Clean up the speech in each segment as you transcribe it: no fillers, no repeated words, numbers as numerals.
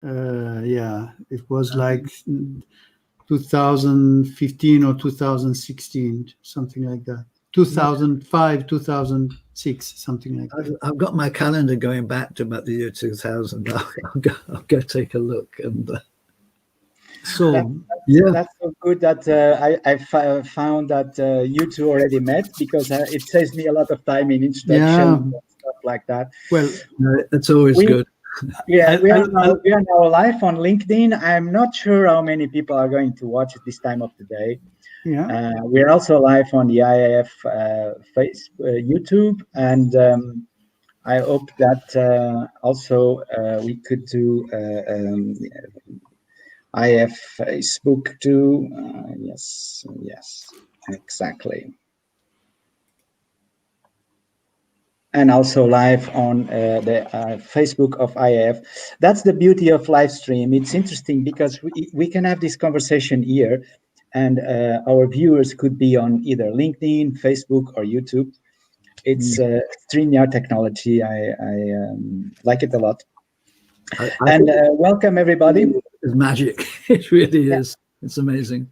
Yeah, it was like 2015 or 2016, something like that. 2005, 2006, something like that. I've got my calendar going back to about the year 2000. I'll go take a look. And So, yeah, That's so good that I found that you two already met, because it saves me a lot of time in introduction and stuff like that. well, it's always good. Yeah, we are now live on LinkedIn. I'm not sure how many people are going to watch at this time of the day. yeah. We're also live on the IAF YouTube, and I hope that also we could do IAF Facebook too. Yes, exactly. And also live on the Facebook of IAF. That's the beauty of live stream. It's interesting because we can have this conversation here, and our viewers could be on either LinkedIn, Facebook, or YouTube. It's StreamYard technology. I like it a lot. And welcome, everybody. It's magic. It really is. It's amazing.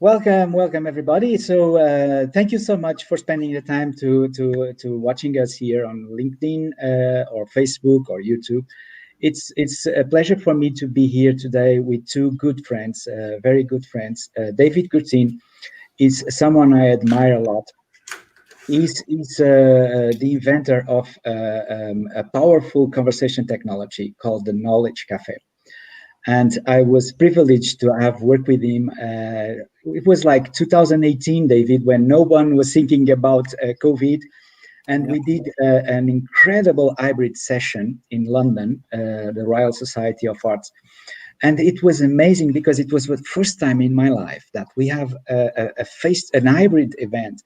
Welcome, everybody. So thank you so much for spending the time to watching us here on LinkedIn or Facebook or YouTube. It's a pleasure for me to be here today with two good friends, very good friends. David Gurteen is someone I admire a lot. He's the inventor of a powerful conversation technology called the Knowledge Cafe. And I was privileged to have worked with him. It was like 2018, David, when no one was thinking about COVID. And we did an incredible hybrid session in London, the Royal Society of Arts. And it was amazing because it was the first time in my life that we have an hybrid event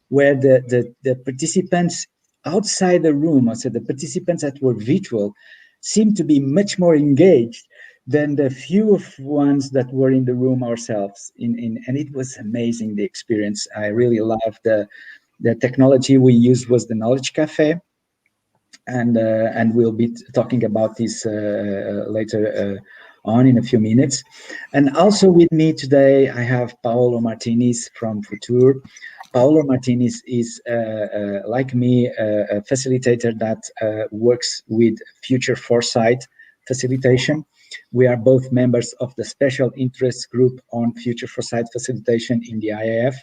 where the participants outside the room, also the participants that were virtual, seemed to be much more engaged than the few ones that were in the room ourselves. And it was amazing, the experience. I really loved the technology we used was the Knowledge Cafe, and we'll be talking about this later on in a few minutes. And also with me today, I have Paolo Martinez from Futur. Paolo Martinez is, like me, a facilitator that works with Future Foresight Facilitation. We are both members of the special interest group on Future Foresight Facilitation in the IAF.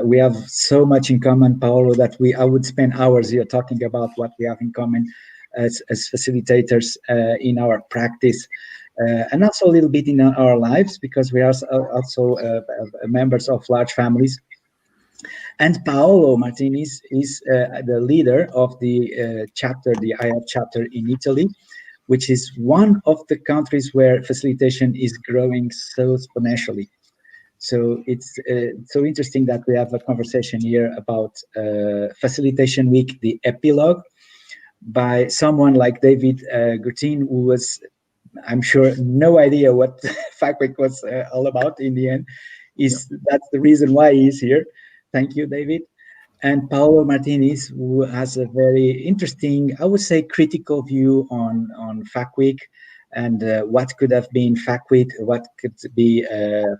We have so much in common, Paolo, that I would spend hours here talking about what we have in common as facilitators in our practice, and also a little bit in our lives, because we are also members of large families. And Paolo Martinez is the leader of the chapter, the IAF chapter in Italy, which is one of the countries where facilitation is growing so exponentially. So it's so interesting that we have a conversation here about Facilitation Week, the Epilogue, by someone like David Gurteen, who was, I'm sure, no idea what FacWeek was all about in the end. That's the reason why he's here. Thank you, David. And Paolo Martinez, who has a very interesting, I would say, critical view on FacWeek and what could have been FacWeek, what could be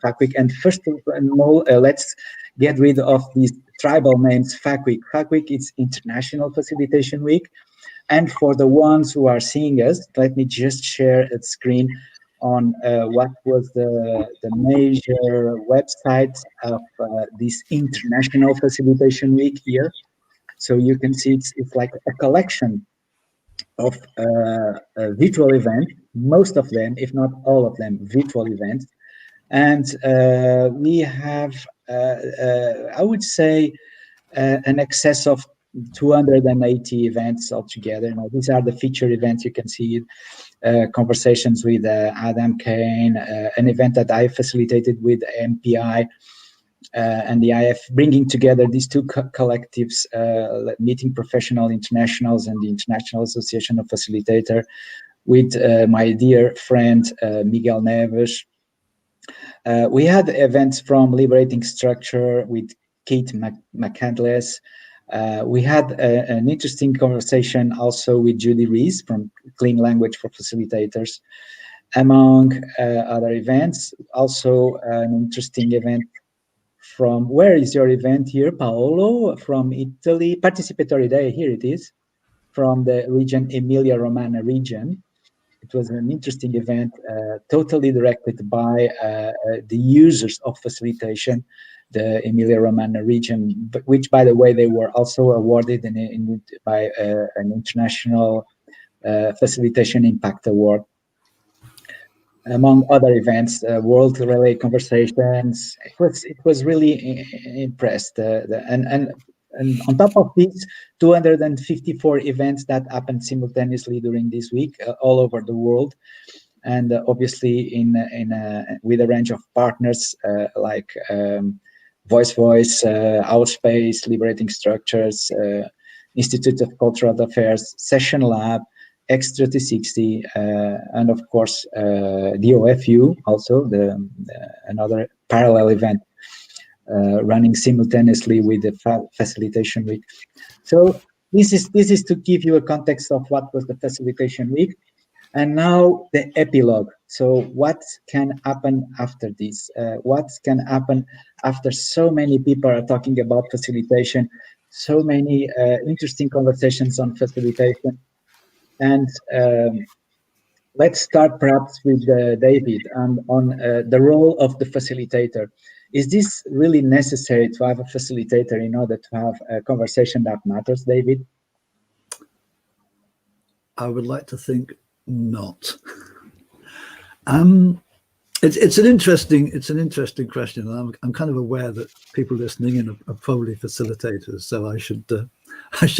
FacWeek. And first of all, let's get rid of these tribal names, FacWeek. FacWeek is International Facilitation Week. And for the ones who are seeing us, let me just share a screen on what was the major website of this International Facilitation Week here. So you can see it's like a collection of virtual events, most of them, if not all of them, virtual events. And we have, I would say, an excess of 280 events altogether. Now, these are the featured events. You can see conversations with Adam Kane, an event that I facilitated with MPI and the IF, bringing together these two collectives, meeting professional internationals and the International Association of Facilitator, with my dear friend Miguel Neves. We had events from Liberating Structure with Kate McCandless. We had an interesting conversation also with Judy Rees from Clean Language for Facilitators, among other events. Also an interesting event from, where is your event here, Paolo? From Italy, Participatory Day, here it is, from the region, Emilia-Romagna region. It was an interesting event, totally directed by the users of facilitation, the Emilia-Romagna region, which, by the way, they were also awarded by an International Facilitation Impact Award. Among other events, World Relay Conversations. It was really impressed, and on top of these 254 events that happened simultaneously during this week all over the world, and obviously with a range of partners like Voice, Outspace, Liberating Structures, Institute of Cultural Affairs, Session Lab, Extra 360, and of course the OFU, also another parallel event running simultaneously with the Facilitation Week. So this is to give you a context of what was the Facilitation Week, and now the epilogue. So what can happen after this? What can happen after so many people are talking about facilitation, so many interesting conversations on facilitation? And let's start perhaps with David on the role of the facilitator. Is this really necessary to have a facilitator in order to have a conversation that matters, David? I would like to think not. It's an interesting question, and I'm kind of aware that people listening in are probably facilitators, so I should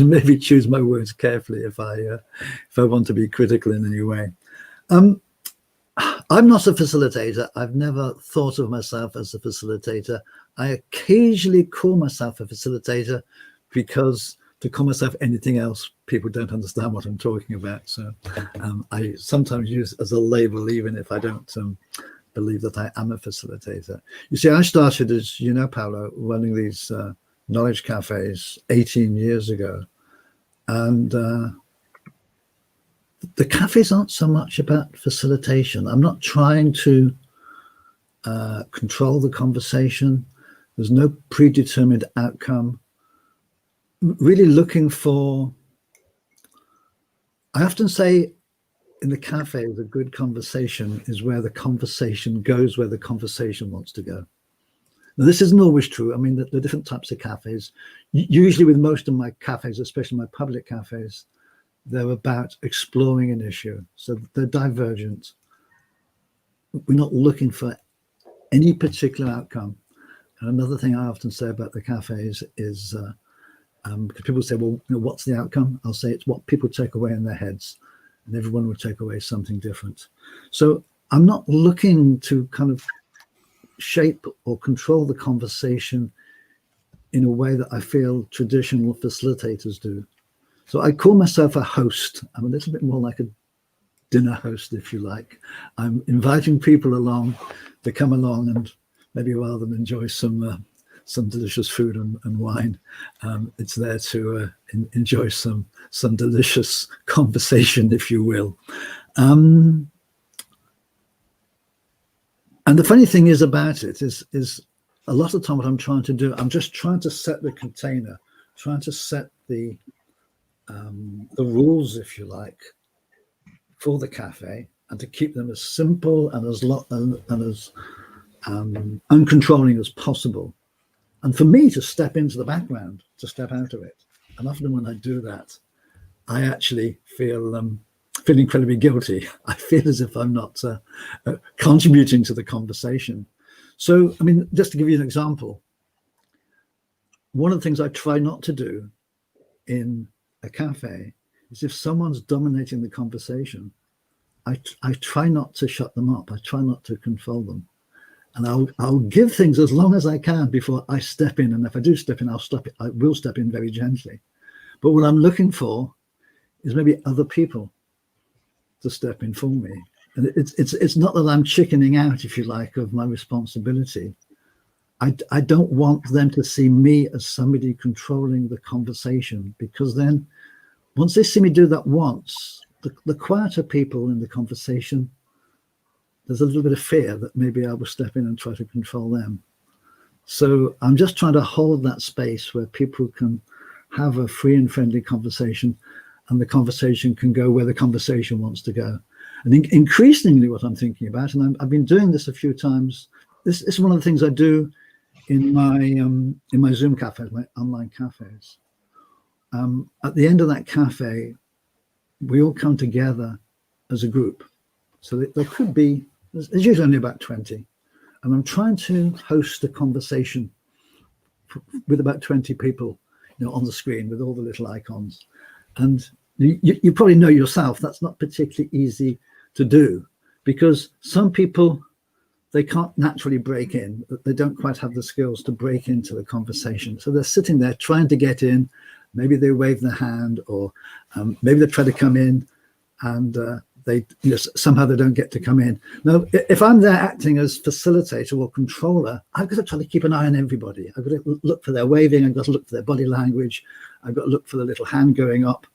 maybe choose my words carefully if I want to be critical in any way. I'm not a facilitator. I've never thought of myself as a facilitator. I occasionally call myself a facilitator because to call myself anything else, people don't understand what I'm talking about. So I sometimes use it as a label, even if I don't believe that I am a facilitator. You see, I started, as you know, Paolo, running these knowledge cafes 18 years ago. And the cafes aren't so much about facilitation. I'm not trying to control the conversation. There's no predetermined outcome. Really looking for, I often say in the cafe, the good conversation is where the conversation goes, where the conversation wants to go. Now, this isn't always true. I mean, the different types of cafes, usually with most of my cafes, especially my public cafes, they're about exploring an issue. So they're divergent. We're not looking for any particular outcome. And another thing I often say about the cafes is, because people say, well, you know, what's the outcome? I'll say it's what people take away in their heads, and everyone will take away something different. So I'm not looking to kind of shape or control the conversation in a way that I feel traditional facilitators do. So I call myself a host. I'm a little bit more like a dinner host, if you like. I'm inviting people along to come along and maybe rather than enjoy some delicious food and wine, it's there to enjoy some delicious conversation, if you will. And the funny thing is about it is a lot of the time what I'm trying to do, I'm just trying to set the container, trying to set the rules, if you like, for the cafe, and to keep them as simple and as uncontrolling as possible. And for me to step into the background, to step out of it. And often when I do that, I actually feel incredibly guilty. I feel as if I'm not contributing to the conversation. So, I mean, just to give you an example, one of the things I try not to do in a cafe is if someone's dominating the conversation, I try not to shut them up. I try not to control them. And I'll give things as long as I can before I step in. And if I do step in, I will step in very gently. But what I'm looking for is maybe other people to step in for me. And it's not that I'm chickening out, if you like, of my responsibility. I don't want them to see me as somebody controlling the conversation, because then once they see me do that once, the quieter people in the conversation, there's a little bit of fear that maybe I will step in and try to control them. So I'm just trying to hold that space where people can have a free and friendly conversation, and the conversation can go where the conversation wants to go. And increasingly what I'm thinking about, and I've been doing this a few times, this is one of the things I do in my Zoom cafes, my online cafes. At the end of that cafe, we all come together as a group. So there could be, there's usually only about 20. And I'm trying to host a conversation with about 20 people, on the screen with all the little icons. And you probably know yourself, that's not particularly easy to do, because some people, they can't naturally break in. They don't quite have the skills to break into the conversation. So they're sitting there trying to get in. Maybe they wave their hand, or maybe they try to come in, and somehow they don't get to come in. Now, if I'm there acting as facilitator or controller, I've got to try to keep an eye on everybody. I've got to look for their waving. I've got to look for their body language. I've got to look for the little hand going up.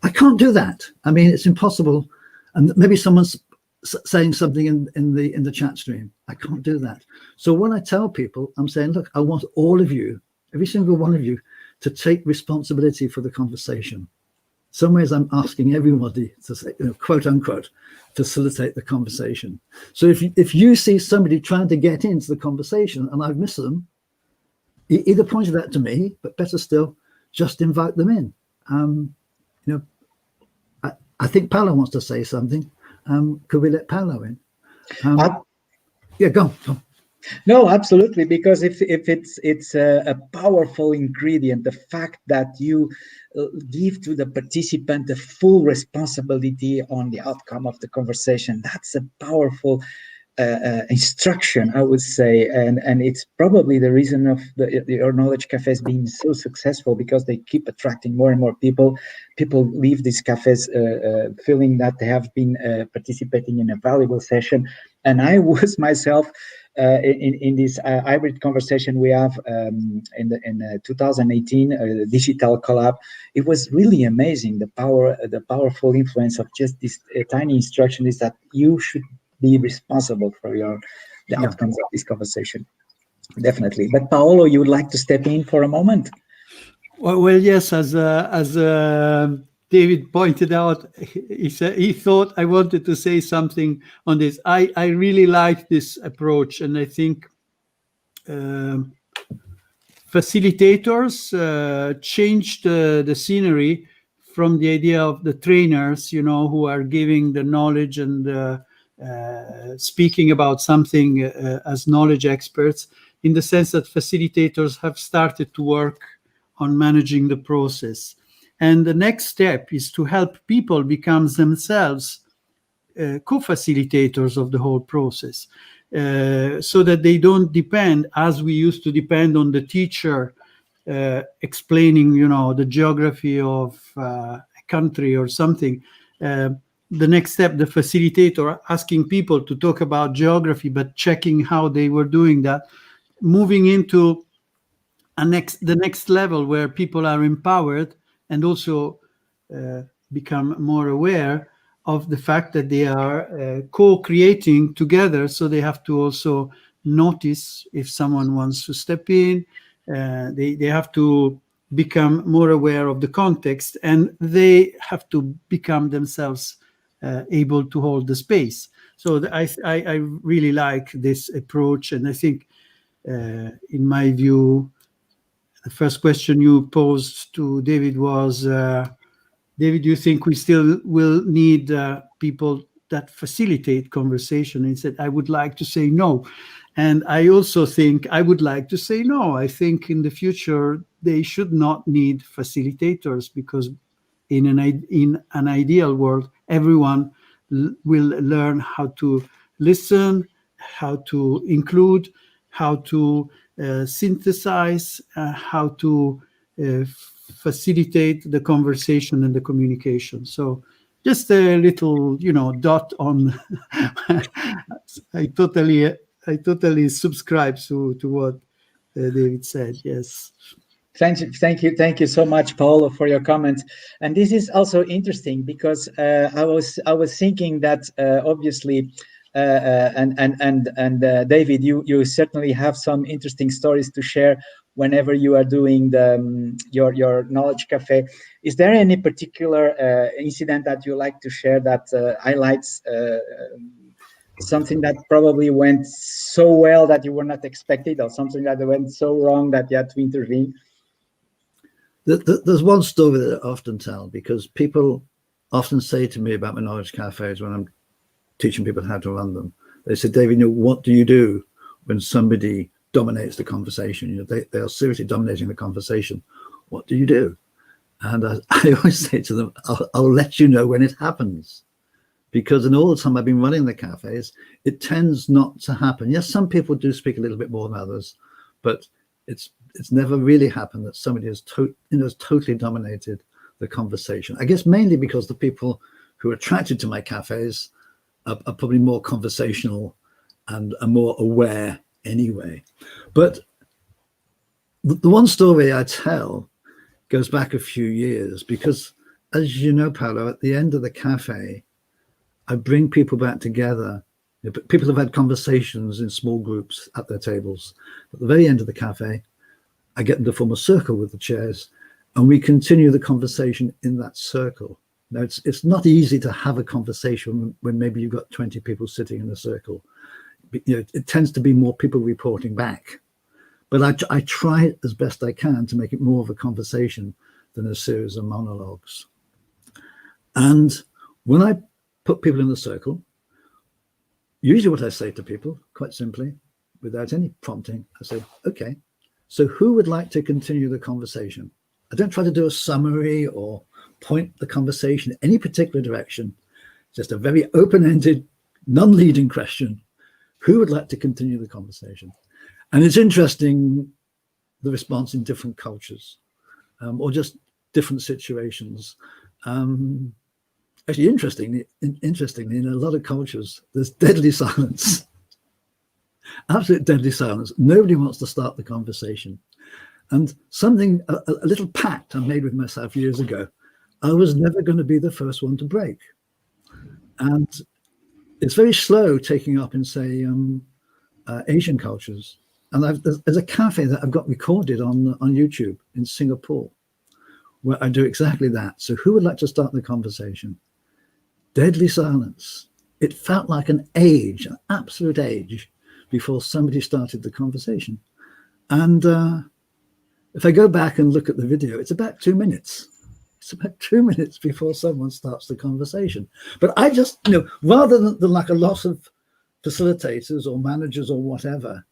I can't do that. I mean, it's impossible. And maybe someone's saying something in the chat stream. I can't do that. So when I tell people, I'm saying, look, I want all of you, every single one of you, to take responsibility for the conversation. Some ways I'm asking everybody to say, quote unquote, facilitate the conversation. So if you see somebody trying to get into the conversation and I've missed them, either point it out to me, but better still, just invite them in. I think Paolo wants to say something. Could we let Paolo in? Yeah, go on. No, absolutely, because if it's a powerful ingredient, the fact that you give to the participant the full responsibility on the outcome of the conversation, that's a powerful instruction, I would say, and it's probably the reason of your knowledge cafes being so successful, because they keep attracting more and more people. People leave these cafes feeling that they have been participating in a valuable session. And I was myself in this hybrid conversation we have in 2018, digital collab. It was really amazing. The powerful influence of just this tiny instruction is that you should be responsible for the outcomes of this conversation. Definitely. But Paolo, you would like to step in for a moment? Well, yes. As David pointed out, he thought I wanted to say something on this. I really like this approach, and I think facilitators changed the scenery from the idea of the trainers, who are giving the knowledge and speaking about something as knowledge experts, in the sense that facilitators have started to work on managing the process. And the next step is to help people become themselves co-facilitators of the whole process, so that they don't depend, as we used to depend on the teacher explaining, the geography of a country or something. The next step, the facilitator asking people to talk about geography, but checking how they were doing that, moving into the next level where people are empowered and also become more aware of the fact that they are co-creating together. So they have to also notice if someone wants to step in. They have to become more aware of the context, and they have to become themselves able to hold the space. So I really like this approach, and I think, in my view, the first question you posed to David was, David, do you think we still will need people that facilitate conversation? And he said, I would like to say no. And I also think I would like to say no. I think in the future, they should not need facilitators, because in an ideal world, everyone will learn how to listen, how to include, how to synthesize, how to facilitate the conversation and the communication. So just a little, dot on. I totally subscribe to what David said. Yes. Thank you so much, Paolo, for your comments. And this is also interesting because I was thinking that obviously, David, you certainly have some interesting stories to share whenever you are doing your knowledge cafe. Is there any particular incident that you like to share that highlights something that probably went so well that you were not expected, or something that went so wrong that you had to intervene? There's one story that I often tell, because people often say to me about my knowledge cafes when I'm teaching people how to run them. They say, David, what do you do when somebody dominates the conversation? They are seriously dominating the conversation. What do you do? And I always say to them, I'll let you know when it happens. Because in all the time I've been running the cafes, it tends not to happen. Yes, some people do speak a little bit more than others, but it's never really happened that somebody has totally dominated the conversation. I guess mainly because the people who are attracted to my cafes are probably more conversational and are more aware anyway. But the one story I tell goes back a few years, because as you know, Paolo, at the end of the cafe, I bring people back together. People have had conversations in small groups at their tables. At the very end of the cafe, I get them to form a circle with the chairs, and we continue the conversation in that circle. Now, it's not easy to have a conversation when maybe you've got 20 people sitting in a circle. It tends to be more people reporting back. But I try as best I can to make it more of a conversation than a series of monologues. And when I put people in the circle, usually what I say to people, quite simply, without any prompting, I say, okay, so who would like to continue the conversation? I don't try to do a summary or point the conversation in any particular direction, just a very open-ended, non-leading question. Who would like to continue the conversation? And it's interesting, the response in different cultures, or just different situations. Actually, interestingly, in a lot of cultures, there's deadly silence. Absolute deadly silence. Nobody wants to start the conversation. And a little pact I made with myself years ago, I was never going to be the first one to break. And it's very slow taking up in, say, Asian cultures. And there's a cafe that I've got recorded on YouTube in Singapore, where I do exactly that. So who would like to start the conversation? Deadly silence. It felt like an age, an absolute age, before somebody started the conversation. And if I go back and look at the video, it's about 2 minutes. It's about 2 minutes before someone starts the conversation. But I just, rather than like a lot of facilitators or managers or whatever,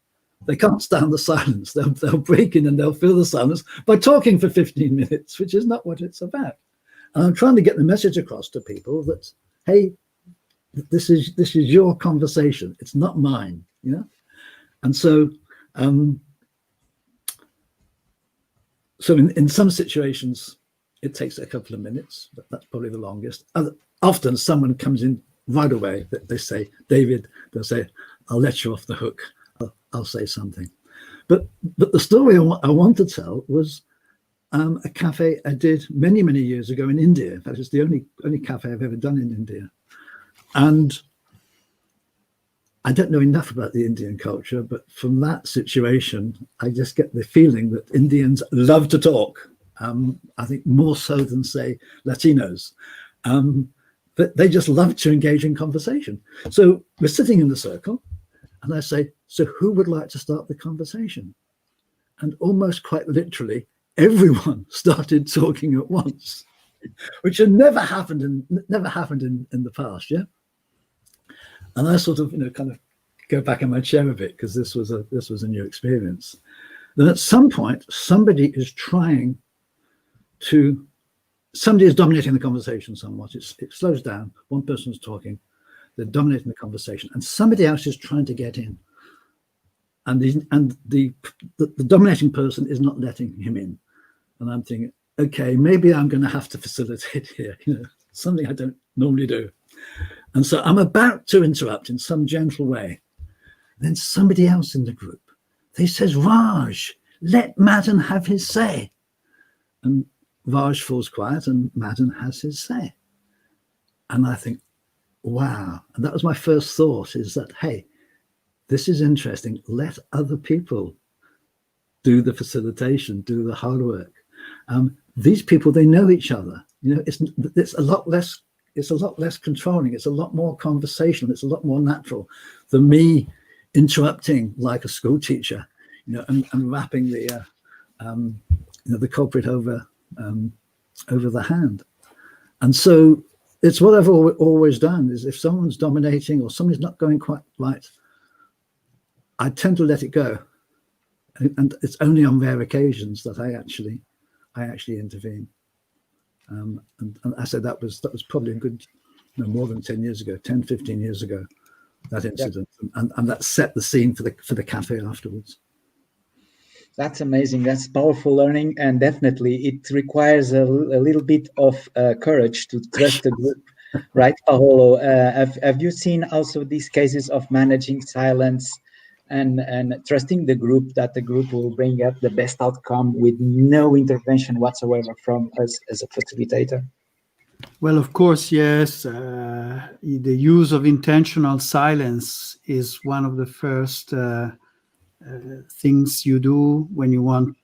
they can't stand the silence. They'll break in and they'll fill the silence by talking for 15 minutes, which is not what it's about. And I'm trying to get the message across to people that, hey, this is your conversation. It's not mine, And so, in some situations, it takes a couple of minutes. That's probably the longest. Often someone comes in right away. They say, David, they'll say, I'll let you off the hook. I'll say something. But the story I want to tell was a cafe I did many, many years ago in India. In fact, it's the only cafe I've ever done in India. And I don't know enough about the Indian culture, but from that situation, I just get the feeling that Indians love to talk. I think more so than, say, Latinos. But they just love to engage in conversation. So we're sitting in the circle, and I say, so who would like to start the conversation? And almost quite literally, everyone started talking at once, which had never happened in the past, yeah. And I sort of, kind of go back in my chair a bit, because this was a new experience. Then at some point, somebody is dominating the conversation somewhat. It slows down. One person's talking, they're dominating the conversation, and somebody else is trying to get in. And the dominating person is not letting him in. And I'm thinking, okay, maybe I'm going to have to facilitate here, something I don't normally do. And so I'm about to interrupt in some gentle way. Then somebody else in the group, he says, Raj, let Madan have his say. And Raj falls quiet and Madan has his say. And I think, wow. And that was my first thought, is that, hey, this is interesting. Let other people do the facilitation, do the hard work. These people, they know each other. You know, it's a lot less. It's a lot less controlling. It's a lot more conversational. It's a lot more natural than me interrupting like a school teacher, you know, and wrapping the the culprit over the hand. And so it's what I've always done, is if someone's dominating or something's not going quite right, I tend to let it go. And it's only on rare occasions that I actually intervene. And I said that was probably a good, more than 10 years ago, 10, 15 years ago, that incident. Yeah. And that set the scene for the cafe afterwards. That's amazing. That's powerful learning. And definitely it requires a little bit of courage to trust the group, right, Paolo? Have you seen also these cases of managing silence and trusting the group, that the group will bring up the best outcome with no intervention whatsoever from us as a facilitator? Well, of course, yes. The use of intentional silence is one of the first things you do when you want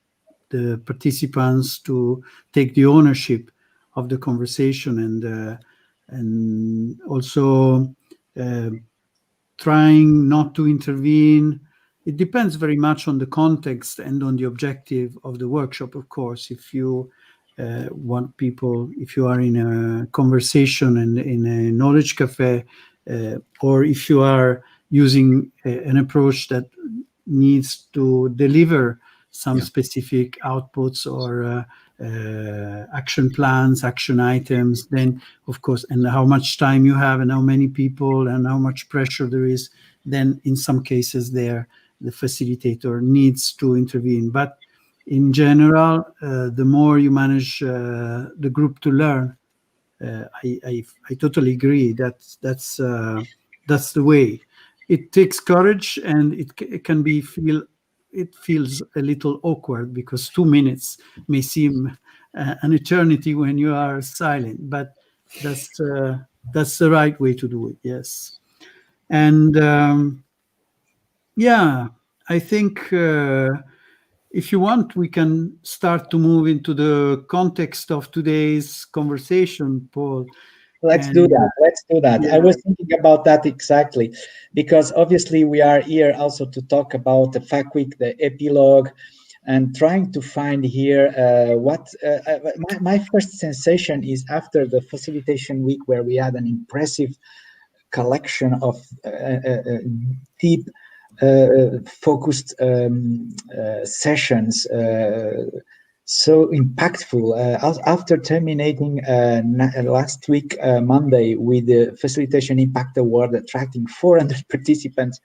the participants to take the ownership of the conversation, and also trying not to intervene. It depends very much on the context and on the objective of the workshop, of course. If you want people, if you are in a conversation and in a knowledge cafe, or if you are using an approach that needs to deliver some specific outputs or action plans, action items, then of course, and how much time you have and how many people and how much pressure there is, then in some cases there the facilitator needs to intervene. But in general, the more you manage the group to learn, I totally agree that that's the way. It takes courage, and it can be it feels a little awkward because 2 minutes may seem an eternity when you are silent, but that's the right way to do it. Yes. And I think if you want, we can start to move into the context of today's conversation, Paul. Let's do that. Yeah. I was thinking about that exactly, because obviously we are here also to talk about the FacWeek, the Epilogue, and trying to find here what my first sensation is after the facilitation week, where we had an impressive collection of deep focused sessions, so impactful. After terminating last week Monday with the Facilitation Impact Award, attracting 400 participants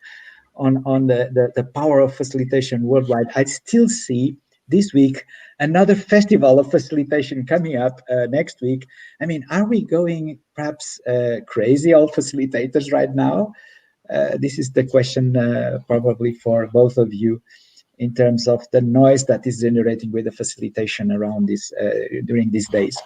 on the power of facilitation worldwide, I still see this week another festival of facilitation coming up next week. I mean, are we going perhaps crazy, all facilitators right now? This is the question probably for both of you, in terms of the noise that is generating with the facilitation around this during these days.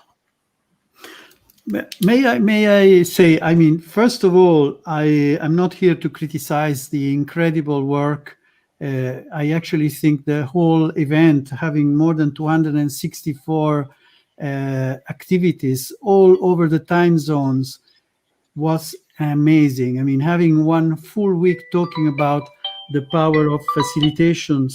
May I say, I mean, first of all, I'm not here to criticize the incredible work. I actually think the whole event, having more than 264 activities all over the time zones, was amazing. I mean, having one full week talking about the power of facilitation,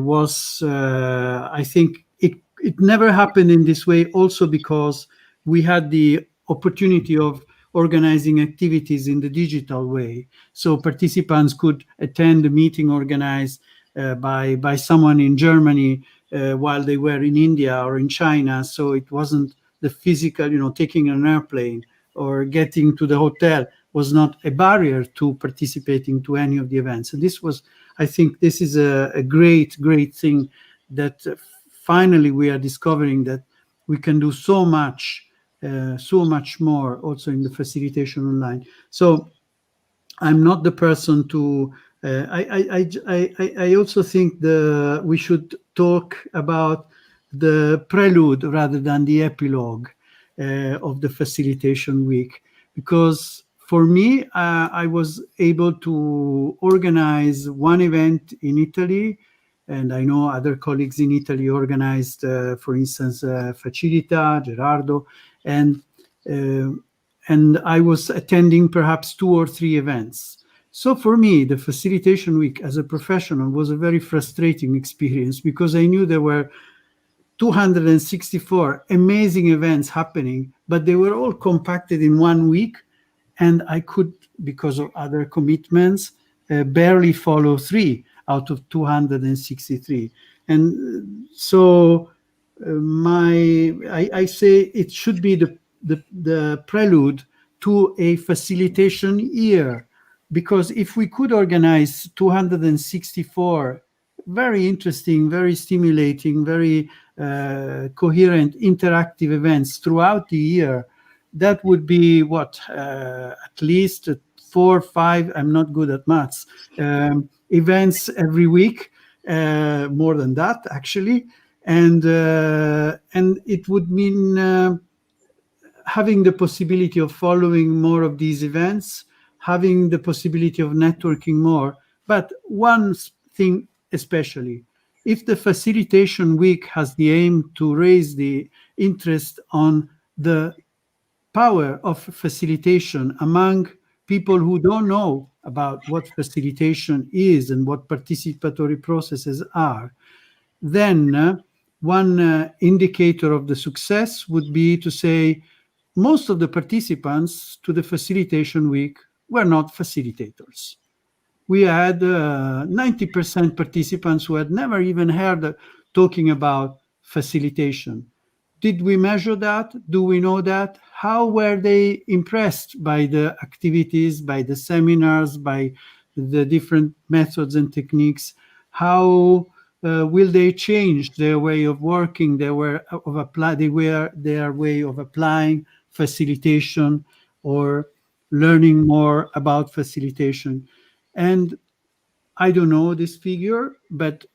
was, I think it never happened in this way, also because we had the opportunity of organizing activities in the digital way. So participants could attend a meeting organized by someone in Germany while they were in India or in China. So it wasn't the physical, taking an airplane or getting to the hotel was not a barrier to participating to any of the events. And this was, I think this is a great thing, that finally we are discovering that we can do so much more also in the facilitation online. So I'm not the person to I also think we should talk about the prelude rather than the epilogue of the facilitation week, because for me, I was able to organize one event in Italy, and I know other colleagues in Italy organized, for instance, Facilita, Gerardo, and I was attending perhaps 2 or 3 events. So for me, the facilitation week as a professional was a very frustrating experience, because I knew there were 264 amazing events happening, but they were all compacted in 1 week, and I could, because of other commitments, barely follow 3 out of 263. And so I say it should be the prelude to a facilitation year, because if we could organize 264 very interesting, very stimulating, very coherent, interactive events throughout the year, that would be at least 4 or 5, I'm not good at maths, events every week, more than that actually, and it would mean having the possibility of following more of these events, having the possibility of networking more. But one thing especially, if the facilitation week has the aim to raise the interest on the power of facilitation among people who don't know about what facilitation is and what participatory processes are, then one indicator of the success would be to say most of the participants to the facilitation week were not facilitators. We had 90% participants who had never even heard talking about facilitation. Did we measure that? Do we know that? How were they impressed by the activities, by the seminars, by the different methods and techniques? How will they change their way of working, their way of applying facilitation or learning more about facilitation? And I don't know this figure, but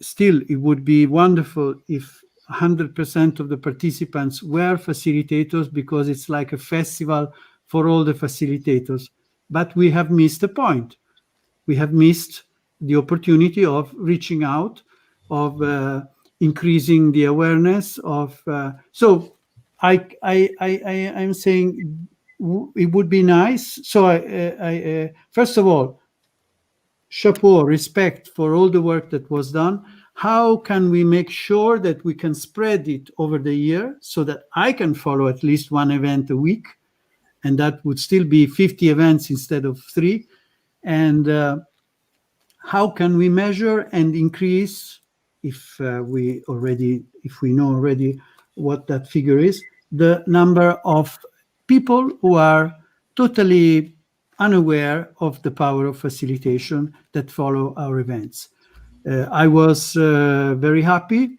still it would be wonderful if 100% of the participants were facilitators, because it's like a festival for all the facilitators. But we have missed the point. We have missed the opportunity of reaching out, of increasing the awareness of. So I'm saying it would be nice. So I first of all, chapeau, respect for all the work that was done. How can we make sure that we can spread it over the year so that I can follow at least 1 event a week, and that would still be 50 events instead of 3? And how can we measure and increase, if we know already what that figure is, the number of people who are totally unaware of the power of facilitation that follow our events? I was very happy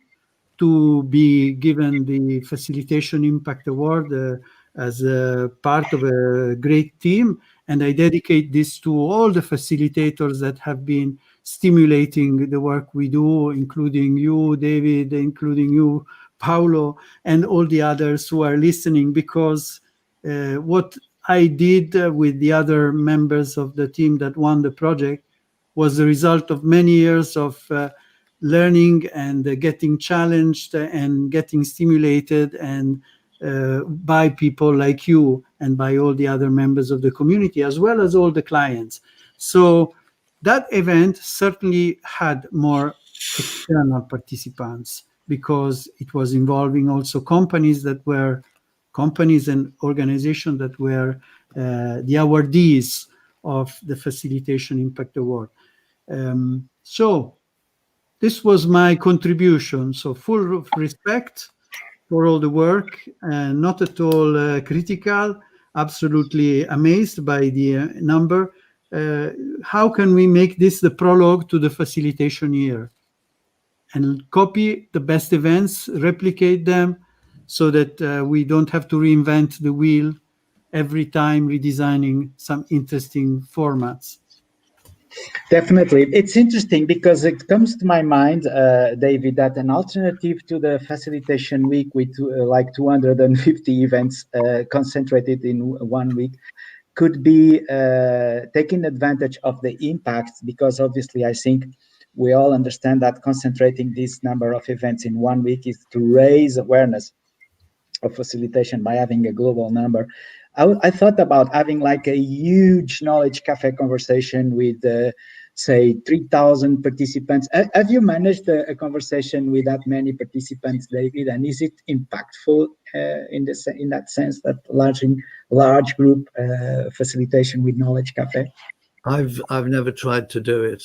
to be given the Facilitation Impact Award as a part of a great team, and I dedicate this to all the facilitators that have been stimulating the work we do, including you, David, including you, Paolo, and all the others who are listening, because what I did with the other members of the team that won the project was the result of many years of learning and getting challenged and getting stimulated, and by people like you and by all the other members of the community, as well as all the clients. So that event certainly had more external participants, because it was involving also companies and organizations that were the awardees of the Facilitation Impact Award. So this was my contribution. So full of respect for all the work, and not at all critical, absolutely amazed by the number. How can we make this the prologue to the facilitation year? And copy the best events, replicate them, so that we don't have to reinvent the wheel every time redesigning some interesting formats. Definitely. It's interesting because it comes to my mind, David, that an alternative to the facilitation week with like 250 events concentrated in 1 week could be taking advantage of the impacts, because obviously I think we all understand that concentrating this number of events in 1 week is to raise awareness of facilitation by having a global number. I thought about having like a huge knowledge cafe conversation with, say, 3,000 participants. Have you managed a conversation with that many participants, David? And is it impactful in that sense, that large group facilitation with knowledge cafe? I've never tried to do it.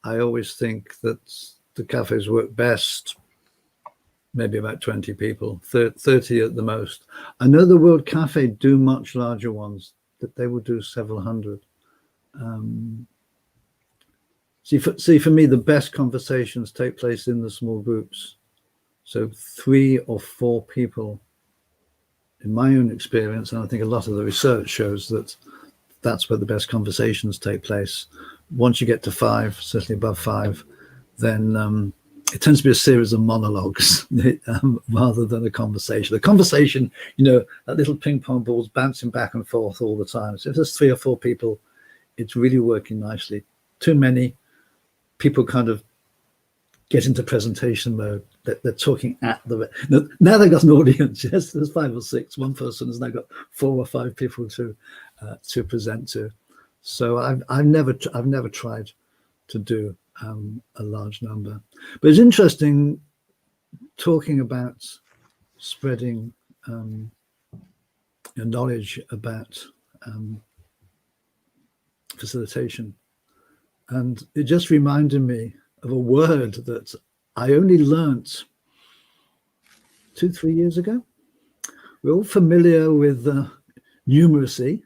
I always think that the cafes work best maybe about 20 people, 30 at the most. I know the World Cafe do much larger ones, that they will do several hundred. See, for me, the best conversations take place in the small groups. So 3 or 4 people, in my own experience, and I think a lot of the research shows that that's where the best conversations take place. Once you get to 5, certainly above 5, then it tends to be a series of monologues rather than a conversation. A conversation, that little ping pong balls bouncing back and forth all the time. So if there's 3 or 4 people, it's really working nicely. Too many people kind of get into presentation mode. They're talking at the... Now they've got an audience. Yes, there's 5 or 6. One person has now got 4 or 5 people to present to. So I've never tried to do a large number, but it's interesting talking about spreading knowledge about facilitation, and it just reminded me of a word that I only learnt 2-3 years ago. We're all familiar with numeracy,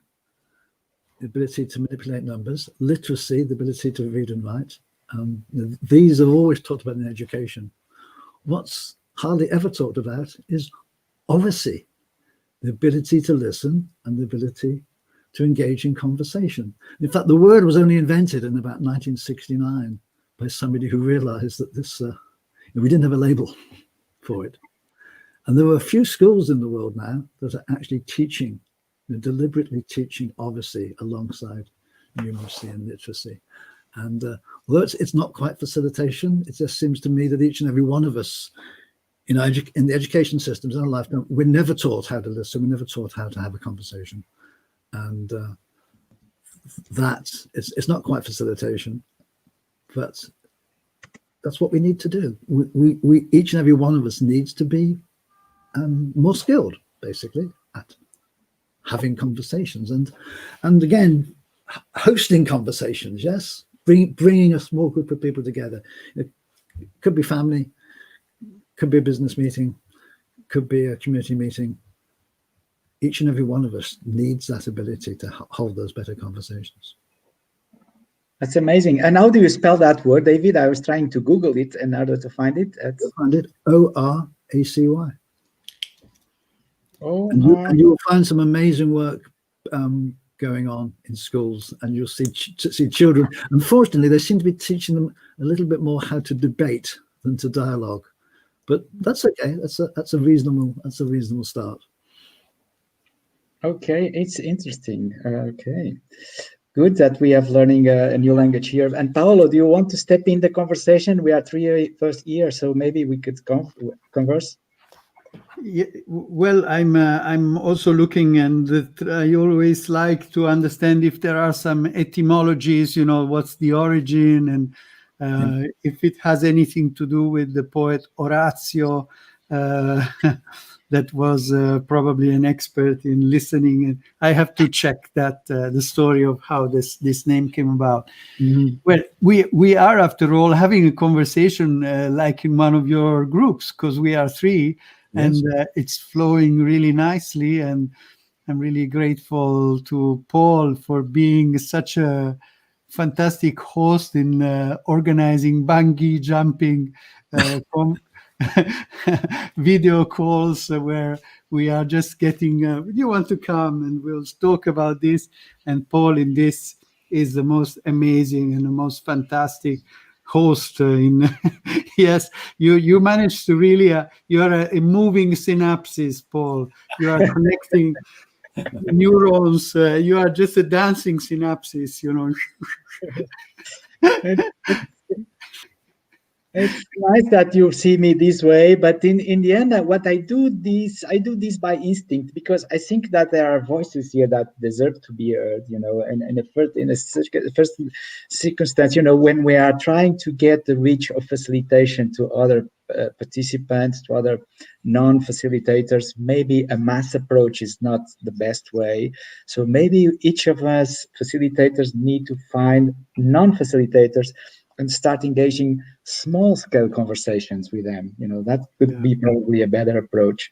the ability to manipulate numbers; literacy, the ability to read and write. These are always talked about in education. What's hardly ever talked about is oracy, the ability to listen and the ability to engage in conversation. In fact, the word was only invented in about 1969 by somebody who realized that this, we didn't have a label for it. And there are a few schools in the world now that are actually teaching, deliberately teaching oracy alongside numeracy and literacy. And although it's not quite facilitation, it just seems to me that each and every one of us, in the education systems in our lifetime, we're never taught how to listen, we're never taught how to have a conversation. And it's not quite facilitation, but that's what we need to do. We each and every one of us needs to be more skilled, basically, at having conversations and again, hosting conversations. Yes. Bringing a small group of people together. It could be family, could be a business meeting, could be a community meeting. Each and every one of us needs that ability to hold those better conversations. That's amazing. And how do you spell that word, David? I was trying to Google it in order to find it. Find it, ORACY. And you will find some amazing work going on in schools, and you'll see children. Unfortunately, they seem to be teaching them a little bit more how to debate than to dialogue, but that's okay. That's a reasonable start. Okay, it's interesting. Okay, good that we have learning a new language here. And Paolo, do you want to step in the conversation? We are 3 first year, so maybe we could converse. Yeah, well, I'm also looking, and I always like to understand if there are some etymologies, what's the origin, and if it has anything to do with the poet Orazio, that was probably an expert in listening. And I have to check that the story of how this name came about. Mm-hmm. Well, we are, after all, having a conversation like in one of your groups, because we are 3. Yes. And it's flowing really nicely, and I'm really grateful to Paul for being such a fantastic host in organizing bungee jumping video calls where we are just getting, do you want to come and we'll talk about this? And Paul in this is the most amazing and the most fantastic host in yes, you managed to really you are a moving synapses, Paul. You are connecting neurons. You are just a dancing synapses, you know. It's nice that you see me this way, but in the end, what I do this by instinct, because I think that there are voices here that deserve to be heard, you know. And in a first circumstance, you know, when we are trying to get the reach of facilitation to other participants, to other non-facilitators, maybe a mass approach is not the best way. So maybe each of us facilitators need to find non-facilitators and start engaging small-scale conversations with them. You know, that could be probably a better approach.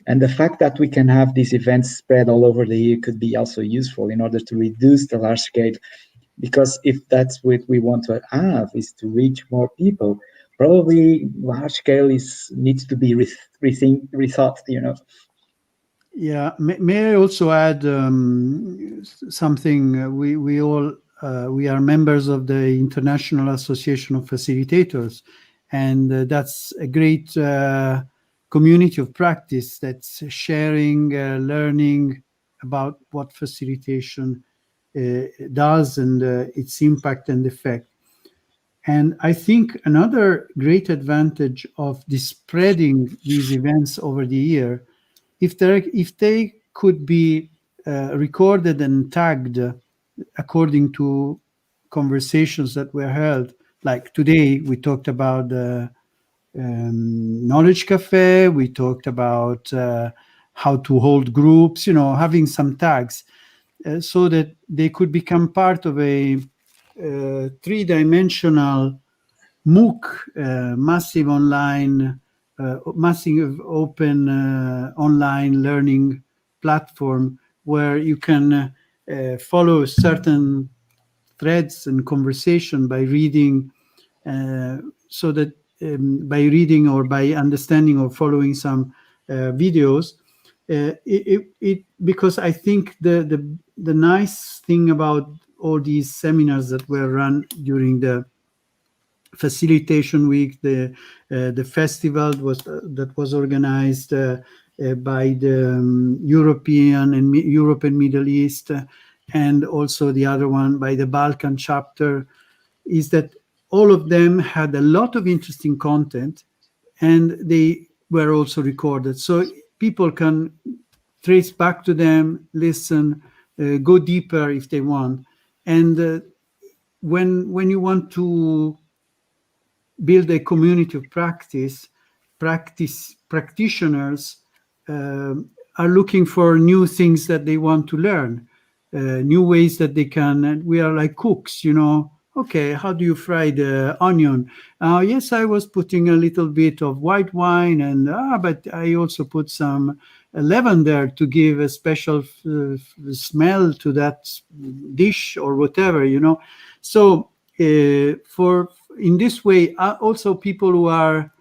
And the fact that we can have these events spread all over the year could be also useful in order to reduce the large scale. Because if that's what we want to have, is to reach more people, probably large scale needs to be rethought, you know. Yeah, may I also add something? We all we are members of the International Association of Facilitators, and that's a great community of practice that's sharing, learning about what facilitation does and its impact and effect. And I think another great advantage of spreading these events over the year, if they could be recorded and tagged according to conversations that were held, like today we talked about the knowledge cafe, we talked about how to hold groups, you know, having some tags so that they could become part of a three-dimensional MOOC, massive open online learning platform where you can follow certain threads and conversation by reading, so that by reading or by understanding or following some videos. Because I think the nice thing about all these seminars that were run during the Facilitation Week, the festival that was organized by the European and Europe and Middle East, and also the other one by the Balkan chapter, is that all of them had a lot of interesting content, and they were also recorded, so people can trace back to them, listen, go deeper if they want. And when you want to build a community of practitioners are looking for new things that they want to learn, new ways that they can. And we are like cooks, you know. Okay, how do you fry the onion? Yes, I was putting a little bit of white wine, and but I also put some lavender to give a special smell to that dish or whatever, you know. So in this way, also people who are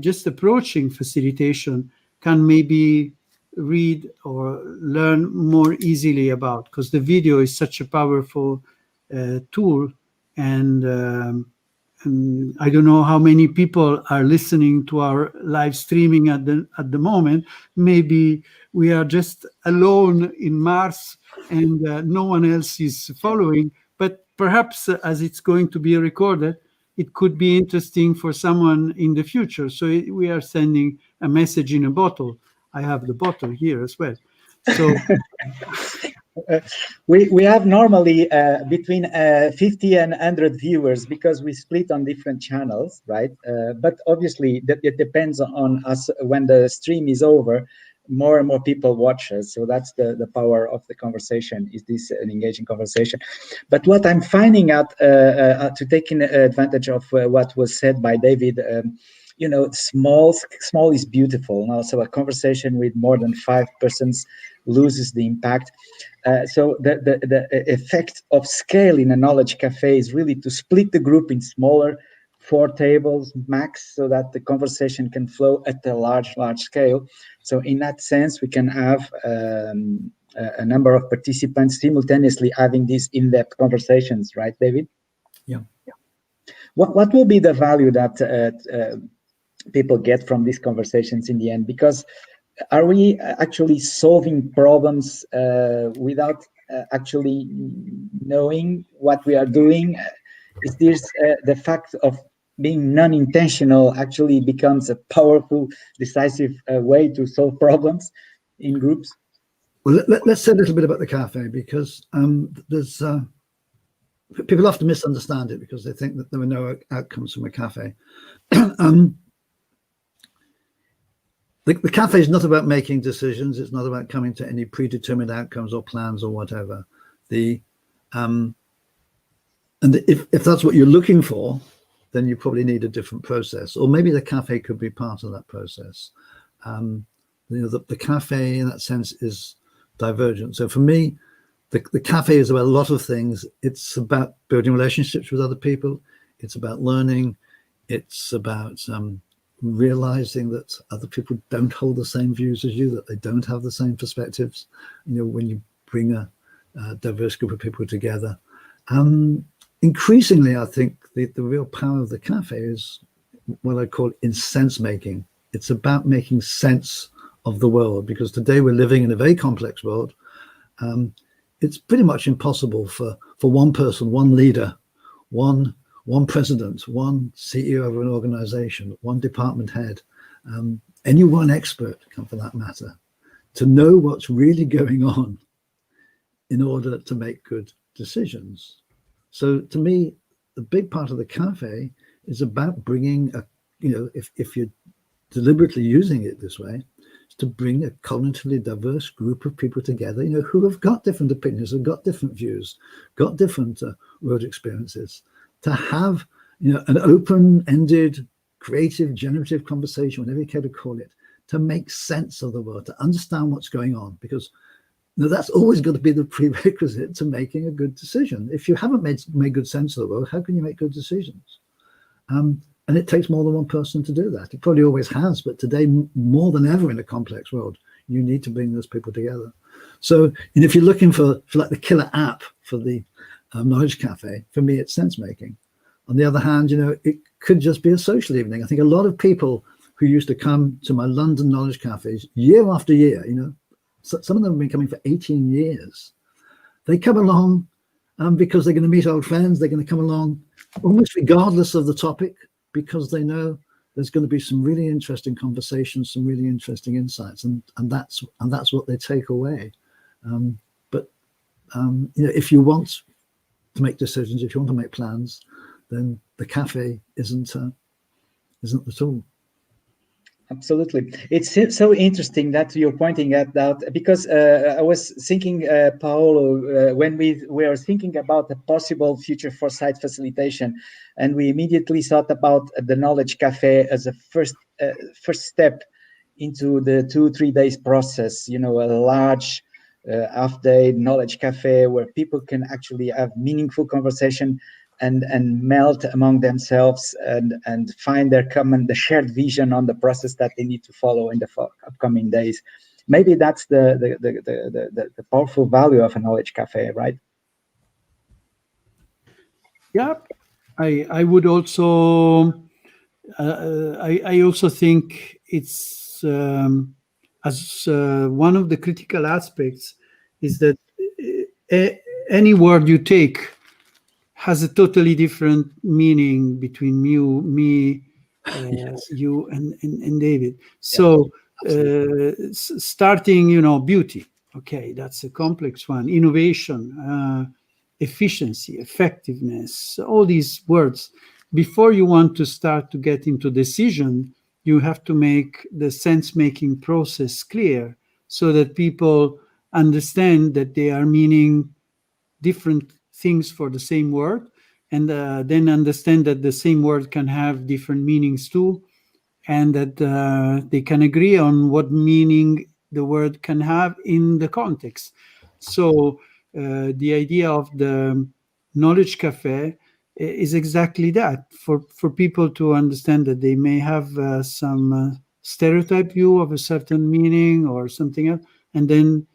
just approaching facilitation can maybe read or learn more easily about, because the video is such a powerful tool. And I don't know how many people are listening to our live streaming at the moment. Maybe we are just alone in Mars and no one else is following. But perhaps as it's going to be recorded, it could be interesting for someone in the future. So we are sending a message in a bottle. I have the bottle here as well. So we have normally between 50 and 100 viewers, because we split on different channels, right? But obviously it depends on us. When the stream is over, more and more people watch us. So that's the power of the conversation, is this an engaging conversation. But what I'm finding out, to taking advantage of what was said by David, you know, small is beautiful. Now, so a conversation with more than 5 persons loses the impact. So the effect of scale in a knowledge cafe is really to split the group in smaller, 4 tables max, so that the conversation can flow at a large scale. So in that sense, we can have a number of participants simultaneously having these in-depth conversations, right, David? Yeah. What will be the value that people get from these conversations in the end? Because are we actually solving problems without actually knowing what we are doing? Is this the fact of being non-intentional actually becomes a powerful, decisive way to solve problems in groups? Well, let's say a little bit about the cafe, because there's people often misunderstand it because they think that there are no outcomes from a cafe. The cafe is not about making decisions. It's not about coming to any predetermined outcomes or plans or whatever. And if that's what you're looking for, then you probably need a different process, or maybe the cafe could be part of that process. The cafe in that sense is divergent. So for me, the cafe is about a lot of things. It's about building relationships with other people. It's about learning. It's about realizing that other people don't hold the same views as you, that they don't have the same perspectives. When you bring a diverse group of people together. Increasingly, I think the real power of the cafe is what I call in sense making. It's about making sense of the world, because today we're living in a very complex world. It's pretty much impossible for one person, one leader, one president, one CEO of an organization, one department head, any one expert, for that matter, to know what's really going on in order to make good decisions. So to me, the big part of the cafe is about bringing if you're deliberately using it this way, is to bring a cognitively diverse group of people together, who have got different opinions, have got different views, got different road experiences, to have an open-ended, creative, generative conversation, whatever you care to call it, to make sense of the world, to understand what's going on, because that's always got to be the prerequisite to making a good decision. If you haven't made good sense of the world, how can you make good decisions? And it takes more than one person to do that. It probably always has, but today, more than ever in a complex world, you need to bring those people together. So, if you're looking for like the killer app for the Knowledge Cafe, for me, it's sense making. On the other hand, it could just be a social evening. I think a lot of people who used to come to my London Knowledge Cafes year after year, some of them have been coming for 18 years. They come along because they're going to meet old friends. They're going to come along almost regardless of the topic, because they know there's going to be some really interesting conversations, some really interesting insights, and that's what they take away. But if you want to make decisions, if you want to make plans, then the cafe isn't the tool. Absolutely. It's so interesting that you're pointing at that, because I was thinking, Paolo, when we were thinking about the possible future for site facilitation, and we immediately thought about the Knowledge Cafe as a first step into the 2-3 days process, a large half-day Knowledge Cafe where people can actually have meaningful conversation and melt among themselves and find the shared vision on the process that they need to follow in the upcoming days. Maybe that's the powerful value of a Knowledge Cafe, right? Yeah, I would also I also think it's as one of the critical aspects is that any word you take has a totally different meaning between me, you, and David. So starting, beauty. Okay, that's a complex one. Innovation, efficiency, effectiveness, all these words. Before you want to start to get into decision, you have to make the sense-making process clear so that people understand that they are meaning different things for the same word, and then understand that the same word can have different meanings too, and that they can agree on what meaning the word can have in the context. So the idea of the Knowledge Cafe is exactly that, for people to understand that they may have some stereotype view of a certain meaning or something else, and then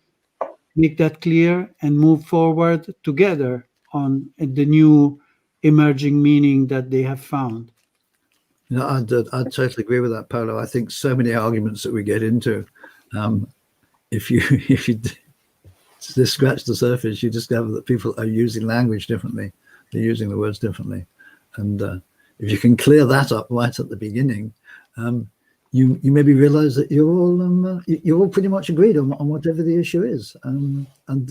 make that clear, and move forward together on the new emerging meaning that they have found. You know, I'd totally agree with that, Paolo. I think so many arguments that we get into, if you just scratch the surface, you discover that people are using language differently. They're using the words differently, and if you can clear that up right at the beginning, you maybe realize that you're all pretty much agreed on whatever the issue is,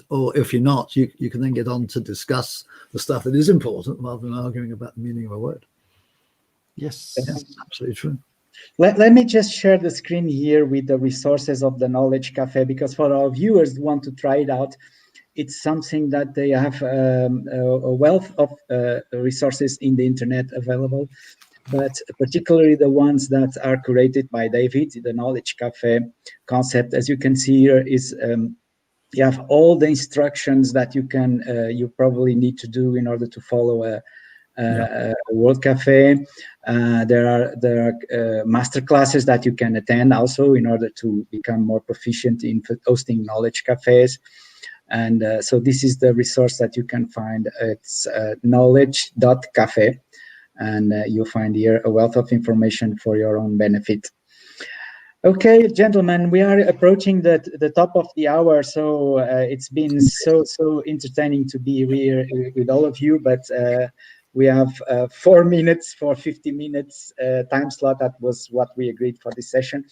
or if you're not, you can then get on to discuss the stuff that is important rather than arguing about the meaning of a word. Yes, That's absolutely true. Let me just share the screen here with the resources of the Knowledge Cafe, because for our viewers who want to try it out, it's something that they have a wealth of resources in the internet available, but particularly the ones that are curated by David. The Knowledge Cafe concept, as you can see here, is you have all the instructions that you probably need to do in order to follow a World Cafe. There are master classes that you can attend also in order to become more proficient in hosting knowledge cafes. And so this is the resource that you can find. It's knowledge.cafe, and you'll find here a wealth of information for your own benefit. Okay, gentlemen, we are approaching the top of the hour, so it's been so entertaining to be here with all of you, but we have 4 minutes for 50 minutes time slot. That was what we agreed for this session.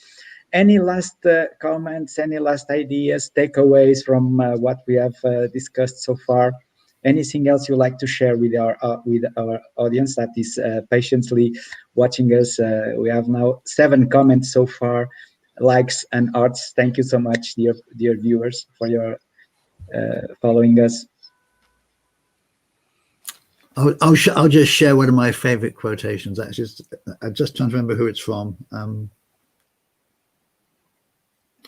Any last comments, any last ideas, takeaways from what we have discussed so far? Anything else you'd like to share with our audience that is patiently watching us? We have now 7 comments so far, likes and hearts. Thank you so much, dear viewers, for your following us. I'll just share one of my favorite quotations. Actually, I'm just trying to remember who it's from.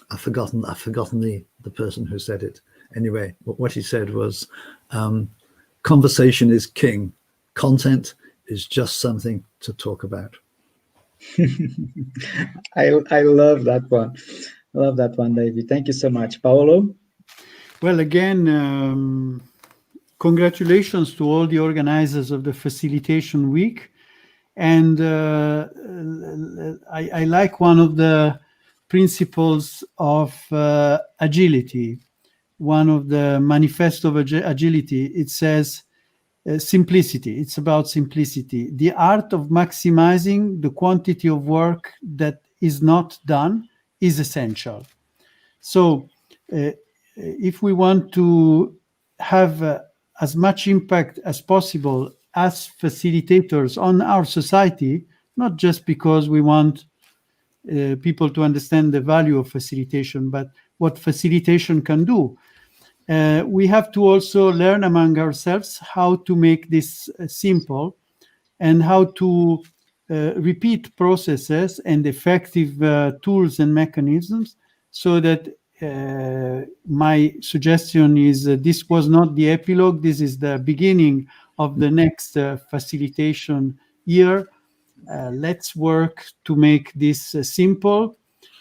I've forgotten the person who said it. Anyway, what he said was, conversation is king. Content is just something to talk about. I love that one. I love that one, David. Thank you so much. Paolo? Well, again, congratulations to all the organizers of the Facilitation Week. And I like one of the principles of agility, one of the manifesto of agility. It says simplicity. It's about simplicity. The art of maximizing the quantity of work that is not done is essential. So if we want to have as much impact as possible as facilitators on our society, not just because we want people to understand the value of facilitation, but what facilitation can do. We have to also learn among ourselves how to make this simple and how to repeat processes and effective tools and mechanisms, so that my suggestion is this was not the epilogue. This is the beginning of the next facilitation year. Let's work to make this simple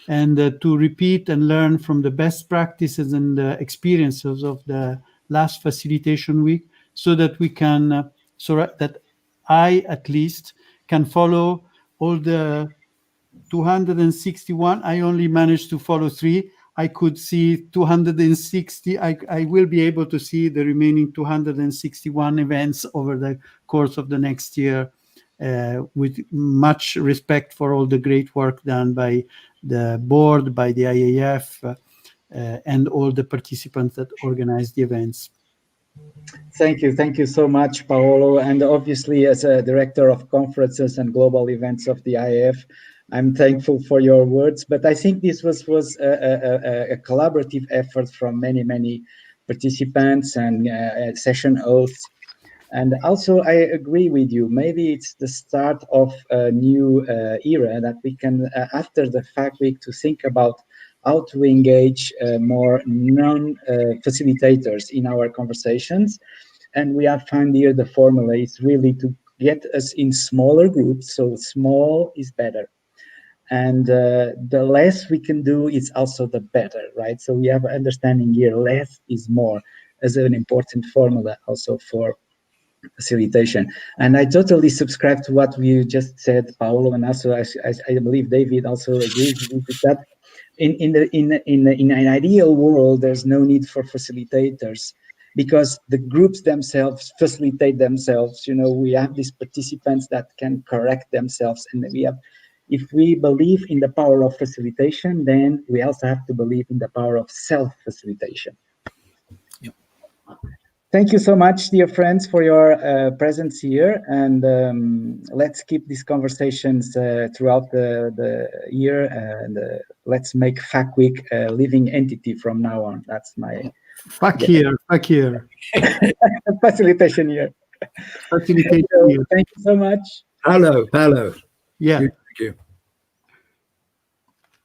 and to repeat and learn from the best practices and experiences of the last Facilitation Week, so that we can, so that I at least can follow all the 261. I only managed to follow 3. I could see 260. I will be able to see the remaining 261 events over the course of the next year, with much respect for all the great work done by the board, by the IAF, and all the participants that organized the events. Thank you so much, Paolo. And obviously, as a director of conferences and global events of the IAF, I'm thankful for your words. But I think this was a collaborative effort from many participants and session hosts. And also, I agree with you. Maybe it's the start of a new era that we can, after the FacWeek, to think about how to engage more non-facilitators in our conversations. And we have found here the formula is really to get us in smaller groups. So small is better. And the less we can do is also the better, right? So we have understanding here, less is more, as an important formula also for facilitation. And I totally subscribe to what you just said, Paolo, and also I believe David also agrees with that. In an ideal world, there's no need for facilitators, because the groups themselves facilitate themselves. We have these participants that can correct themselves, and if we believe in the power of facilitation, then we also have to believe in the power of self-facilitation. Yep. Thank you so much, dear friends, for your presence here, and let's keep these conversations throughout the year, and let's make FacWeek a living entity from now on. That's my Back here. facilitation year. Facilitation year. Thank you so much. Paolo. Yeah. Thank you.